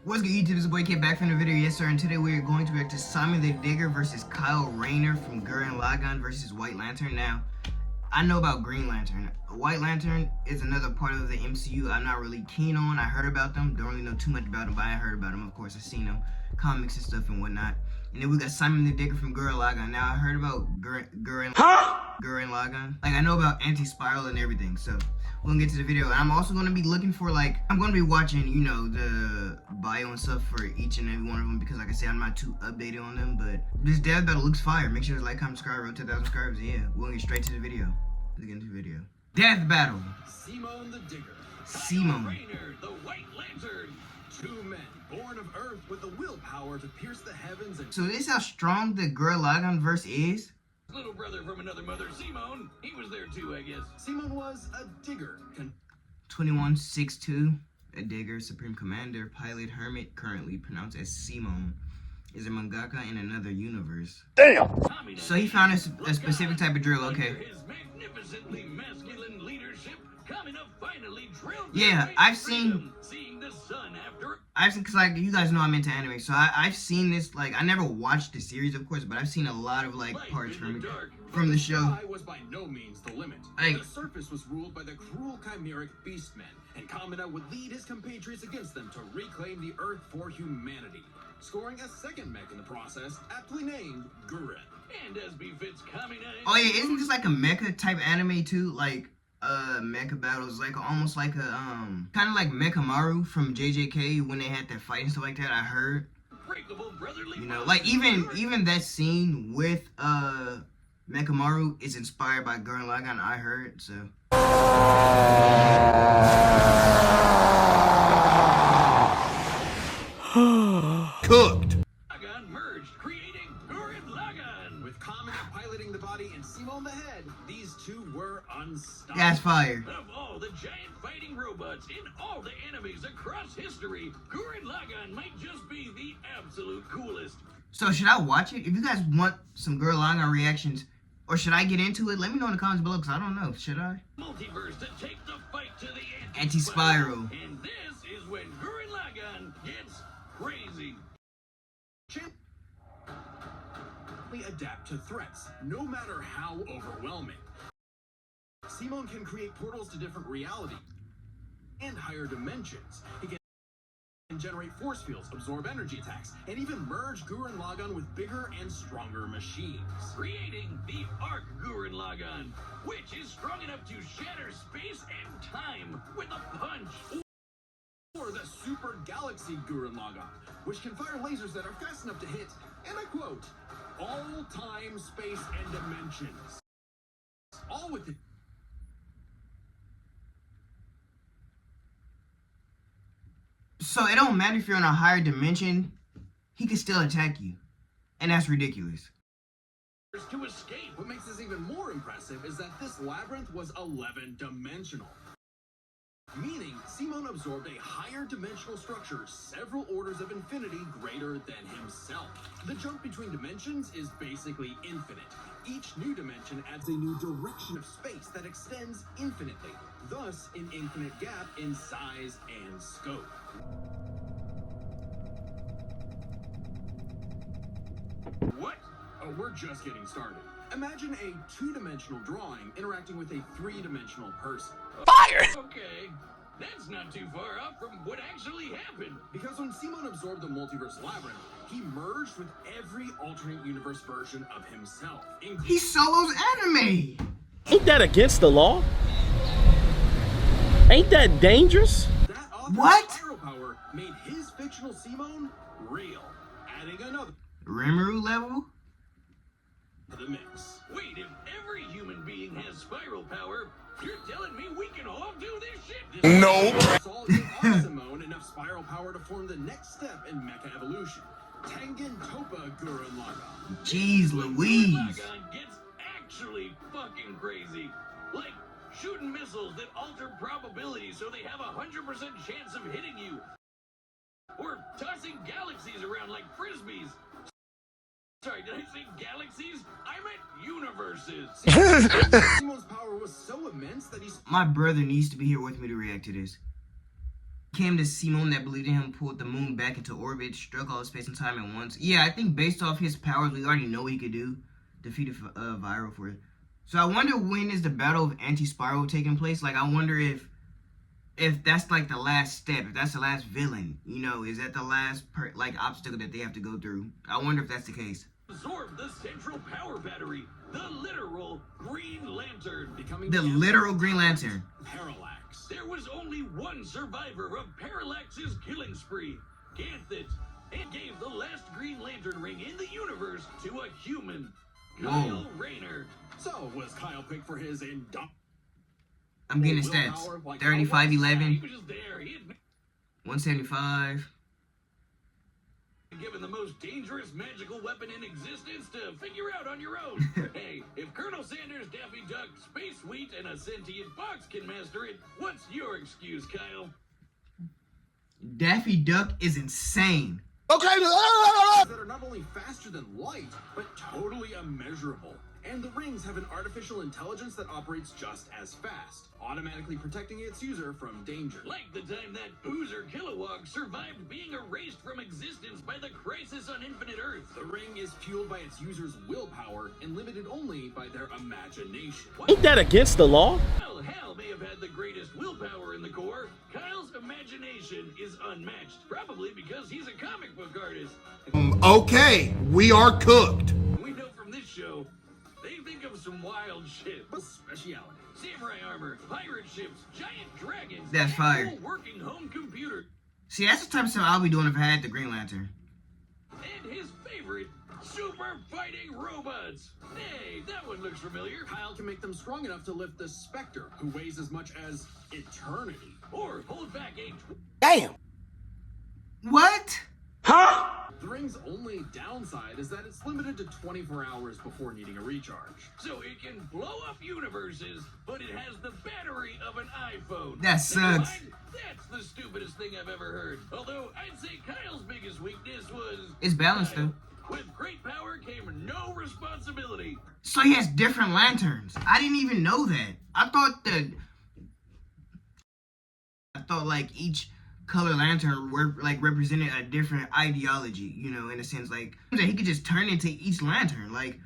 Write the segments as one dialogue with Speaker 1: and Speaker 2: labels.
Speaker 1: What's good, YouTube? It's your boy Kid back from the video, yes sir, and today we are going to react to Simon the Digger versus Kyle Rayner from Gurren Lagann versus White Lantern. Now, I know about Green Lantern. White Lantern is another part of the MCU I'm not really keen on. I heard about them, don't really know too much about them, but I heard about them, of course. I've seen them, comics and stuff and whatnot. And then we got Simon the Digger from Gurren Lagann. Now, I heard about Gurren Lagann. Like, I know about Anti-Spiral and everything, so we're gonna get to the video. And I'm also gonna be looking for, like, I'm gonna be watching, you know, the bio and stuff for each and every one of them because, like I said, I'm not too updated on them. But this Death Battle looks fire. Make sure to like, comment, subscribe, road to 1,000 subscribers. Yeah, we're gonna get straight to the video. Let's get into the video. Death Battle.
Speaker 2: Simon the Digger.
Speaker 1: Simon.
Speaker 2: Rayner, the White Lantern. Two men born of Earth with the willpower to pierce the heavens and...
Speaker 1: So this is how strong the Gurren Lagann verse is?
Speaker 2: Little brother from another mother, Simon. He was there too, I guess. Simon was a digger.
Speaker 1: 2162, a digger, supreme commander, pilot, hermit, currently pronounced as Simon, is a mangaka in another universe.
Speaker 3: Damn!
Speaker 1: So he found a specific type of drill, okay.
Speaker 2: His magnificently masculine leadership, Kamina finally drilled.
Speaker 1: Yeah, I've seen,
Speaker 2: seeing the sun after.
Speaker 1: cause like, you guys know I'm into anime, so I've seen this, like, I never watched the series, of course, but I've seen a lot of, like, parts from the show.
Speaker 2: The sky was by no means the limit.
Speaker 1: Like,
Speaker 2: the surface was ruled by the cruel chimeric beastmen, and Kamina would lead his compatriots against them to reclaim the Earth for humanity, scoring a second mech in the process, aptly named Gurren. And as befits Kamina...
Speaker 1: Oh yeah, isn't this like a mecha type anime too? Like, mecha battles, like almost like a kind of like Mechamaru from JJK when they had that fight and stuff like that. I heard, you know, like even that scene with Mechamaru is inspired by Gurren Lagann. I heard, so. Cooked.
Speaker 2: Lagann merged, creating Gurren Lagann. With Kamina piloting the body and Simon the head, these two were unstoppable.
Speaker 1: That's fire.
Speaker 2: Of all the giant fighting robots in all the animes across history, Gurren Lagann might just be the absolute coolest.
Speaker 1: So should I watch it? If you guys want some Gurren Lagann reactions, or should I get into it? Let me know in the comments below, because I don't know. Should I?
Speaker 2: Multiverse to take the fight to the
Speaker 1: Anti-Spiral.
Speaker 2: And this is when Gurren Lagann gets crazy. We adapt to threats, no matter how overwhelming. Simon can create portals to different realities and higher dimensions. He can generate force fields, absorb energy attacks, and even merge Gurren Lagann with bigger and stronger machines. Creating the Arc Gurren Lagann, which is strong enough to shatter space and time with a punch. Or the Super Galaxy Gurren Lagann, which can fire lasers that are fast enough to hit, and I quote, all time, space, and dimensions. All with it.
Speaker 1: So it don't matter if you're in a higher dimension, he can still attack you. And that's ridiculous.
Speaker 2: To escape. What makes this even more impressive is that this labyrinth was 11-dimensional. Meaning, Simon absorbed a higher dimensional structure several orders of infinity greater than himself. The jump between dimensions is basically infinite. Each new dimension adds a new direction of space that extends infinitely, thus an infinite gap in size and scope. What? Oh, we're just getting started. Imagine a two-dimensional drawing interacting with a three-dimensional person.
Speaker 3: Fire!
Speaker 2: Okay, that's not too far off from what actually happened. Because when Simon absorbed the multiverse labyrinth, he merged with every alternate universe version of himself.
Speaker 1: He solos anime!
Speaker 3: Ain't that against the law? Ain't that dangerous?
Speaker 2: That author's
Speaker 1: What?
Speaker 2: spiral power made his fictional Simon real, adding another
Speaker 1: Rimuru level?
Speaker 2: to the mix. Wait, if every human being has spiral power, you're telling me we can all do this shit?
Speaker 3: Nope.
Speaker 2: Saul gave Simon enough spiral power to form the next step in mecha evolution. Tengen Toppa Gurren Lagann.
Speaker 1: Jeez Louise.
Speaker 2: Gurren Lagann gets actually fucking crazy. Like shooting missiles that alter probability so they have 100% chance of hitting you. Or tossing galaxies around like frisbees. Sorry, did I say galaxies? I meant universes. Simon's power was so immense that he's...
Speaker 1: My brother needs to be here with me to react to this. Came to Simon that believed in him, pulled the moon back into orbit, struck all space and time at once. Yeah, I think based off his powers, we already know what he could do. Defeated Viral for it. So I wonder when is the battle of Anti-Spiral taking place? Like, I wonder if that's like the last step, if that's the last villain, you know, is that the last obstacle that they have to go through? I wonder if that's the case.
Speaker 4: Absorb the central power battery, the literal Green Lantern.
Speaker 2: Becoming
Speaker 1: The literal Green Lantern.
Speaker 2: Parallax.
Speaker 4: There was only one survivor of Parallax's killing spree, Ganthet, and gave the last Green Lantern ring in the universe to a human, Kyle Rayner.
Speaker 2: So was Kyle picked for his
Speaker 1: I'm getting his stats. 35, 11,
Speaker 4: He was just there. He had
Speaker 1: 175.
Speaker 4: been given the most dangerous magical weapon in existence to figure out on your own. Hey, if Colonel Sanders, Daffy Duck, Space Wheat, and a sentient fox can master it, what's your excuse, Kyle?
Speaker 1: Daffy Duck is insane.
Speaker 2: that are not only faster than light, but totally immeasurable. And the rings have an artificial intelligence that operates just as fast, automatically protecting its user from danger.
Speaker 4: Like the time that Oozer Kilowog survived being erased from existence by the Crisis on Infinite Earth.
Speaker 2: The ring is fueled by its user's willpower and limited only by their imagination.
Speaker 3: Ain't that against the law?
Speaker 4: Well, Hal may have had the greatest willpower in the Corps. Kyle's imagination is unmatched, probably because he's a comic book artist.
Speaker 5: Okay, we are cooked.
Speaker 4: We know from this show, they think of some wild shit.
Speaker 2: Speciality.
Speaker 4: Samurai armor, pirate ships, giant dragons,
Speaker 1: That's
Speaker 4: and
Speaker 1: fire.
Speaker 4: full working home computer.
Speaker 1: See, that's the type of stuff I'll be doing if I had the Green Lantern.
Speaker 4: And his favorite, super fighting robots. Hey, that one looks familiar.
Speaker 2: Kyle can make them strong enough to lift the Spectre, who weighs as much as eternity.
Speaker 4: Or hold back a
Speaker 5: Damn.
Speaker 1: What?
Speaker 2: The ring's only downside is that it's limited to 24 hours before needing a recharge.
Speaker 4: so it can blow up universes, but it has the battery of an iPhone.
Speaker 1: That sucks.
Speaker 4: Never mind, that's the stupidest thing I've ever heard. Although I'd say Kyle's biggest weakness was
Speaker 1: It's balanced,
Speaker 4: Kyle.
Speaker 1: though.
Speaker 4: With great power came no responsibility.
Speaker 1: So he has different lanterns. I didn't even know that. I thought like each color lantern represented a different ideology, you know, in a sense, like that he could just turn into each lantern, like,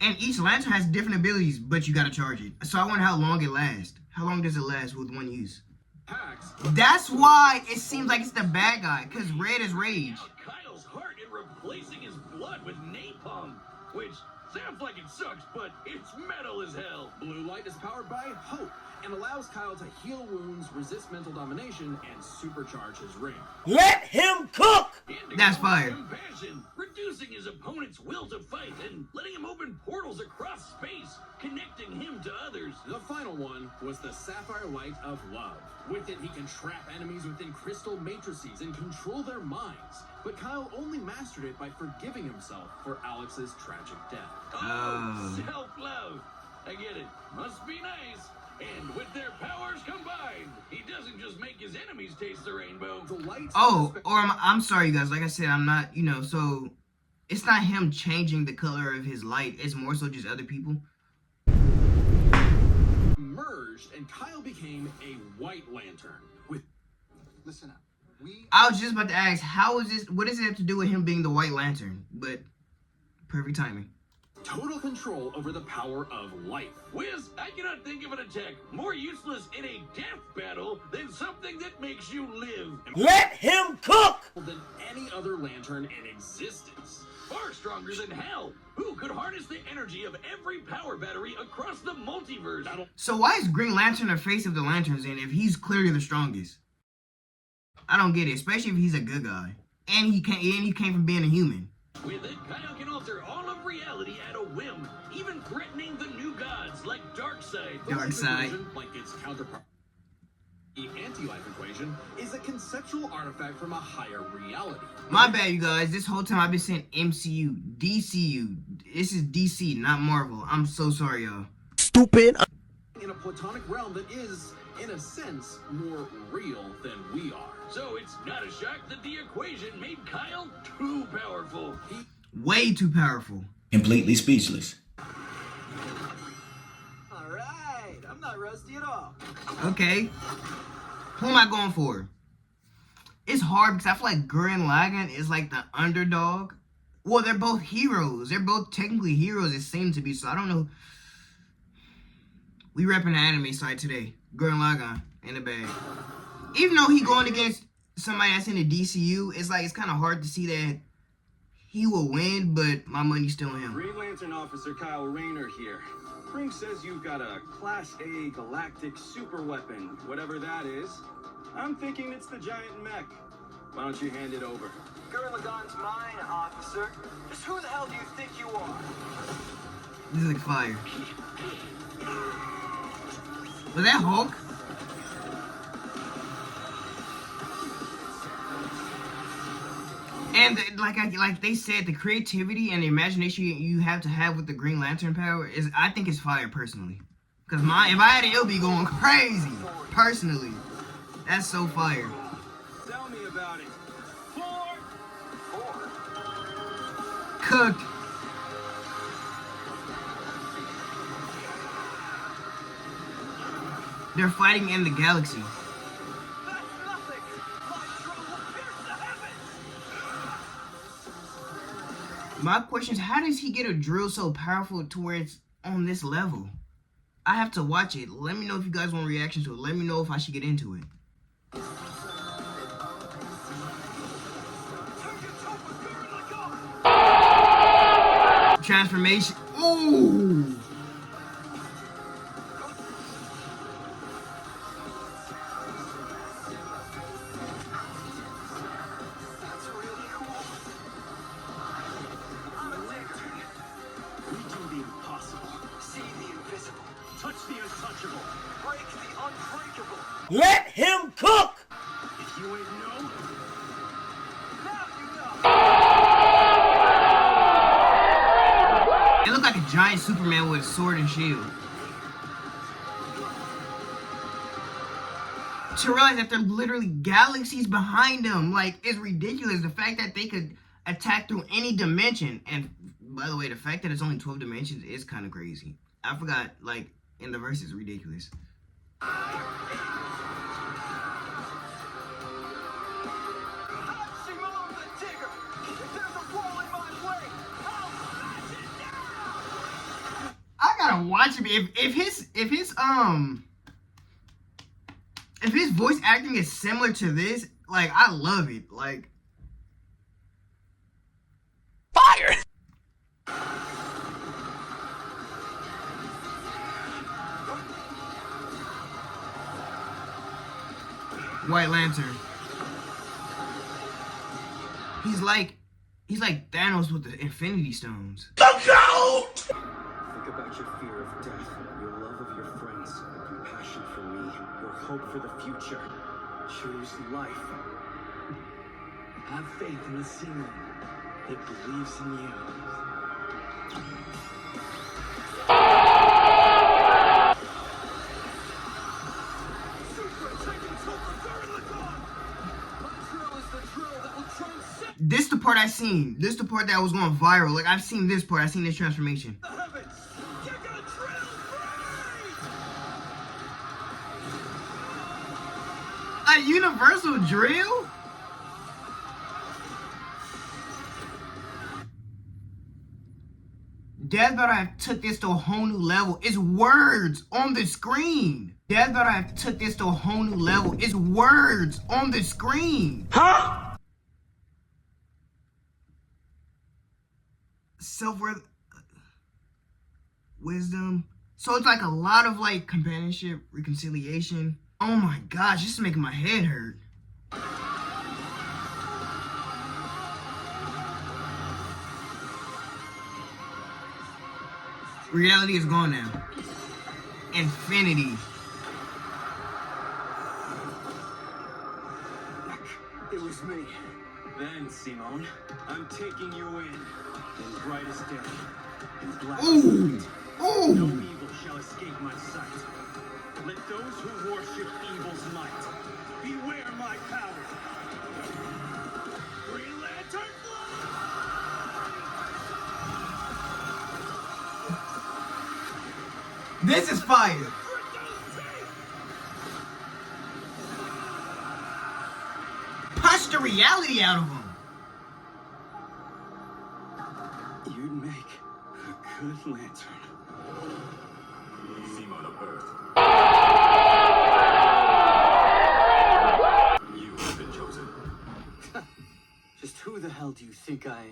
Speaker 1: and each lantern has different abilities, but you gotta charge it. So I wonder how long it lasts. How long does it last with one use?
Speaker 2: Pax,
Speaker 1: That's why it seems like it's the bad guy, because red is rage.
Speaker 4: Out Kyle's heart and replacing his blood with napalm, which sounds like it sucks, but it's metal as hell.
Speaker 2: blue light is powered by hope and allows Kyle to heal wounds, resist mental domination, and supercharge his ring.
Speaker 5: Let him cook.
Speaker 4: And
Speaker 1: That's
Speaker 4: to
Speaker 1: fire.
Speaker 4: Compassion, reducing his opponent's will to fight and letting him open portals across space, connecting him to others.
Speaker 2: The final one was the Sapphire Light of Love. With it, he can trap enemies within crystal matrices and control their minds. But Kyle only mastered it by forgiving himself for Alex's tragic death.
Speaker 1: Oh.
Speaker 4: Self-love. I get it. Must be nice. And with their powers combined, he doesn't just make his enemies taste the rainbow.
Speaker 2: The lights
Speaker 1: I'm sorry, you guys. Like I said, I'm not, you know, so it's not him changing the color of his light. It's more so just other people.
Speaker 2: merged, and Kyle became a White Lantern.
Speaker 6: Listen up.
Speaker 1: I was just about to ask, how is this? What does it have to do with him being the White Lantern? But perfect timing.
Speaker 2: Total control over the power of life.
Speaker 4: Wiz, I cannot think of an attack more useless in a death battle than something that makes you live.
Speaker 5: Let him cook.
Speaker 2: Than any other lantern in existence.
Speaker 4: Far stronger than Hal, who could harness the energy of every power battery across the multiverse.
Speaker 1: So why is Green Lantern the face of the Lanterns then if he's clearly the strongest? I don't get it, especially if he's a good guy. And he came from being a human.
Speaker 4: With it, Kyle can alter all of reality at a whim, even threatening the new gods like Darkseid.
Speaker 1: Darkseid.
Speaker 2: Like its counterpart. The anti-life equation is a conceptual artifact from a higher reality.
Speaker 1: My bad, you guys. This whole time I've been saying MCU, DCU. This is DC, not Marvel. I'm so sorry, y'all.
Speaker 5: Stupid.
Speaker 2: In a platonic realm that is, in a sense, more real than we are.
Speaker 4: So it's not a shock that the equation made Kyle too powerful.
Speaker 1: Way too powerful.
Speaker 7: Completely speechless.
Speaker 6: All right, I'm not rusty at all.
Speaker 1: Okay. Who am I going for? It's hard because I feel like Gurren Lagann is like the underdog. Well, they're both heroes. They're both technically heroes, it seems to be. So I don't know. We repping the anime side today. Gurren Lagann in the bag. Even though he going against somebody that's in the DCU, it's like it's kind of hard to see that he will win, but my money's still on him.
Speaker 7: Green Lantern Officer Kyle Rayner here. Frank says you've got a Class A galactic super weapon, whatever that is. I'm thinking it's the giant mech. Why don't you hand it over?
Speaker 8: Gurren Lagann's mine, officer. Just who the hell do you think you are?
Speaker 1: This is like fire. Was that Hulk? And like they said, the creativity and the imagination you have to have with the Green Lantern power is, I think, it's fire personally. Cause if I had it, it'll be going crazy. Personally, that's so fire.
Speaker 7: Tell me about it.
Speaker 1: Cooked. They're fighting in the galaxy. My question is, how does he get a drill so powerful to where it's on this level? I have to watch it. Let me know if you guys want reactions to it. Let me know if I should get into it. Transformation. Ooh.
Speaker 5: Let him cook!
Speaker 7: If you ain't know,
Speaker 1: It looked like a giant Superman with a sword and shield. To realize that there are literally galaxies behind them, like, it's ridiculous. The fact that they could attack through any dimension. And by the way, the fact that it's only 12 dimensions is kind of crazy. I forgot, like, in the verse, it's ridiculous. I gotta watch him. If his voice acting is similar to this, like, I love it. Like,
Speaker 5: Fire!
Speaker 1: White Lantern. He's like Thanos with the Infinity Stones.
Speaker 5: The GOAT!
Speaker 7: think about your fear of death, your love of your friends, your compassion for me, your hope for the future. Choose life.
Speaker 2: Have faith in the ceiling that believes in you.
Speaker 1: This the part I seen. This the part that was going viral. Like, I've seen this part. I've seen this transformation. A universal drill? Death Battle have took this to a whole new level. It's words on the screen. Death Battle have took this to a whole new level. It's words on the screen.
Speaker 5: Huh?
Speaker 1: Self-worth, wisdom. So it's like a lot of like companionship, reconciliation. Oh my gosh, this is making my head hurt. Reality is gone now. Infinity.
Speaker 7: It was me. Then, Simone, I'm taking you in brightest day, in blackest night.
Speaker 1: Ooh!
Speaker 7: No evil shall escape my sight. Let those who worship evil's might beware my power. Green Lantern
Speaker 1: This is fire. the reality out of him.
Speaker 7: You'd make a good lantern.
Speaker 2: Simon of Earth. You have been chosen.
Speaker 8: Just who the hell do you think I am?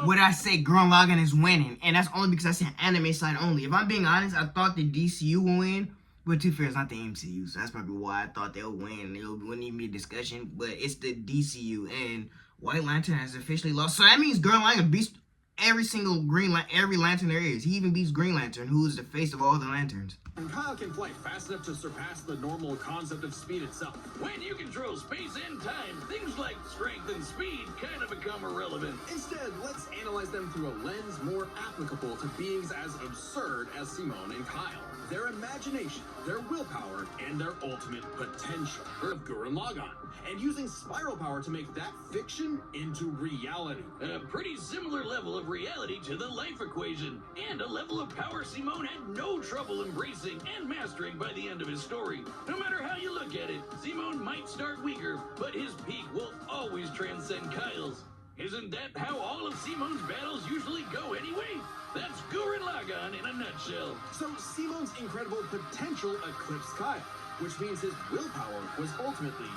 Speaker 1: What I say, Gurren Lagann is winning, and that's only because I said anime side only. If I'm being honest, I thought the DCU would win, but to be fair, it's not the MCU, so that's probably why I thought they would win. It wouldn't even be a discussion, but it's the DCU, and White Lantern has officially lost. So that means Gurren Lagann beats every single every lantern there is. He even beats Green Lantern, who is the face of all the lanterns.
Speaker 2: And Kyle can fly fast enough to surpass the normal concept of speed itself.
Speaker 4: When you control space and time, things like strength and speed kind of become irrelevant.
Speaker 2: Instead, let's analyze them through a lens more applicable to beings as absurd as Simone and Kyle. Their imagination, their willpower, and their ultimate potential of Gurren Lagann. And using spiral power to make that fiction into reality.
Speaker 4: A pretty similar level of reality to the life equation, and a level of power Simone had no trouble embracing and mastering by the end of his story. No matter how you look at it, Simone might start weaker, but his peak will always transcend Kyle's. Isn't that how all of Simone's battles usually go anyway? That's Gurren Lagann in a nutshell.
Speaker 2: So Simone's incredible potential eclipsed Kyle, which means his willpower was ultimately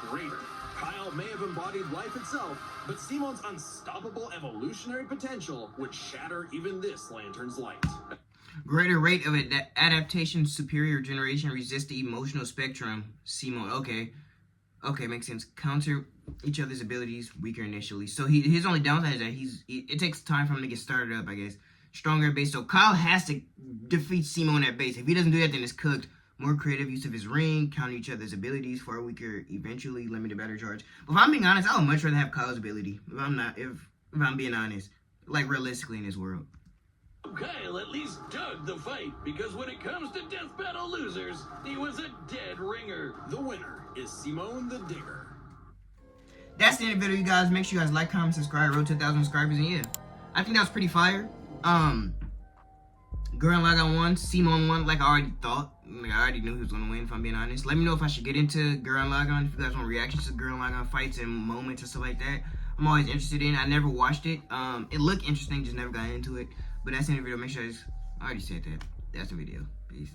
Speaker 2: greater. Kyle may have embodied life itself, but Simone's unstoppable evolutionary potential would shatter even this lantern's light.
Speaker 1: Greater rate of adaptation, superior generation, resist the emotional spectrum. Simone, okay, makes sense. Counter each other's abilities, weaker initially. So his only downside is that it takes time for him to get started up, I guess. Stronger at base. So Kyle has to defeat Simone at base. If he doesn't do that, then it's cooked. More creative use of his ring, counter each other's abilities, far weaker, eventually limited battery charge. But if I'm being honest, I would much rather have Kyle's ability. If I'm being honest, like realistically in this world.
Speaker 4: Kyle at least dug the fight, because when it comes to death battle losers, he was a dead ringer.
Speaker 2: The winner is Simone the Digger.
Speaker 1: That's the end of the video, you guys. Make sure you guys like, comment, subscribe. Road to 1,000 subscribers, and yeah, I think that was pretty fire. Gurren Lagann won, Simone won, like I already thought. Like, I already knew he was gonna win, if I'm being honest. Let me know if I should get into Gurren Lagann, if you guys want reactions to Gurren Lagann fights and moments and stuff like that. I'm always interested in. I never watched it. It looked interesting, just never got into it. But that's the end of the video. Make sure I already said that. That's the video. Peace.